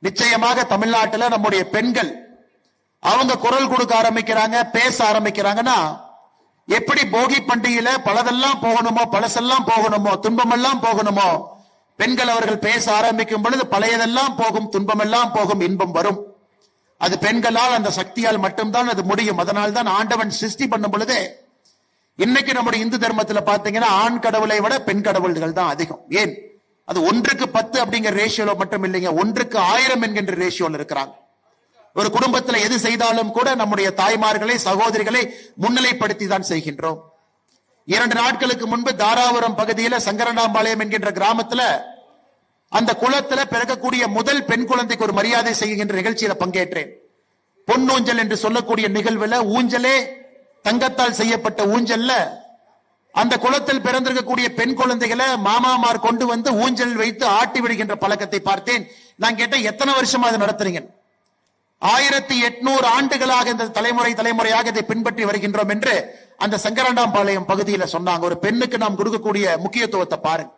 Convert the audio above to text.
நிச்சயமாக தமிழ்நாட்டில் நம்முடைய பெண்கள் அவங்க குரல் கொடுக்க ஆரம்பிக்கிறாங்க, பேச ஆரம்பிக்கிறாங்கன்னா, எப்படி போகி பண்டிகையில பலதெல்லாம் போகணுமோ, பழசெல்லாம் போகணுமோ, துன்பமெல்லாம் போகணுமோ, பெண்கள் அவர்கள் பேச ஆரம்பிக்கும் பொழுது பழையதெல்லாம் போகும், துன்பமெல்லாம் போகும், இன்பம் வரும். அது பெண்களால், அந்த சக்தியால் மட்டும்தான் அது முடியும். அதனால் தான் ஆண்டவன் சிருஷ்டி பண்ணும் பொழுதே இன்னைக்கு நம்முடைய இந்து தர்மத்துல பாத்தீங்கன்னா ஆண் கடவுளை விட பெண் கடவுள்கள் தான் அதிகம். ஏன்? அது 1:10 அப்படிங்கிற ரேஷியோல மட்டும் இல்லைங்க, 1:1000 என்கின்ற ரேஷியோல இருக்கிறாங்க. ஒரு குடும்பத்தில் எது செய்தாலும் கூட நம்முடைய தாய்மார்களை, சகோதரிகளை முன்னிலைப்படுத்தி தான் செய்கின்றோம். 2 நாட்களுக்கு முன்பு தாராபுரம் பகுதியில் சங்கரனாம்பாளையம் என்கின்ற கிராமத்துல அந்த குளத்துல பிறக்கக்கூடிய முதல் பெண் குழந்தைக்கு ஒரு மரியாதை செய்கின்ற நிகழ்ச்சியில பங்கேற்றேன். பொன்னூஞ்சல் என்று சொல்லக்கூடிய நிகழ்வுல ஊஞ்சலே தங்கத்தால் செய்யப்பட்ட ஊஞ்சல்ல அந்த குளத்தில் பிறந்திருக்கக்கூடிய பெண் குழந்தைகளை மாமாமார் கொண்டு வந்து ஊஞ்சல் வைத்து ஆட்டி விடுகின்ற பழக்கத்தை பார்த்தேன். நான் கேட்டேன், எத்தனை வருஷமா அதை நடத்துறீங்க? 1800 ஆண்டுகளாக இந்த தலைமுறையாக இதை பின்பற்றி வருகின்றோம் என்று அந்த சங்கரனாம்பாளையம் பகுதியில் சொன்னாங்க. ஒரு பெண்ணுக்கு நாம் கொடுக்கக்கூடிய முக்கியத்துவத்தை பாருங்க.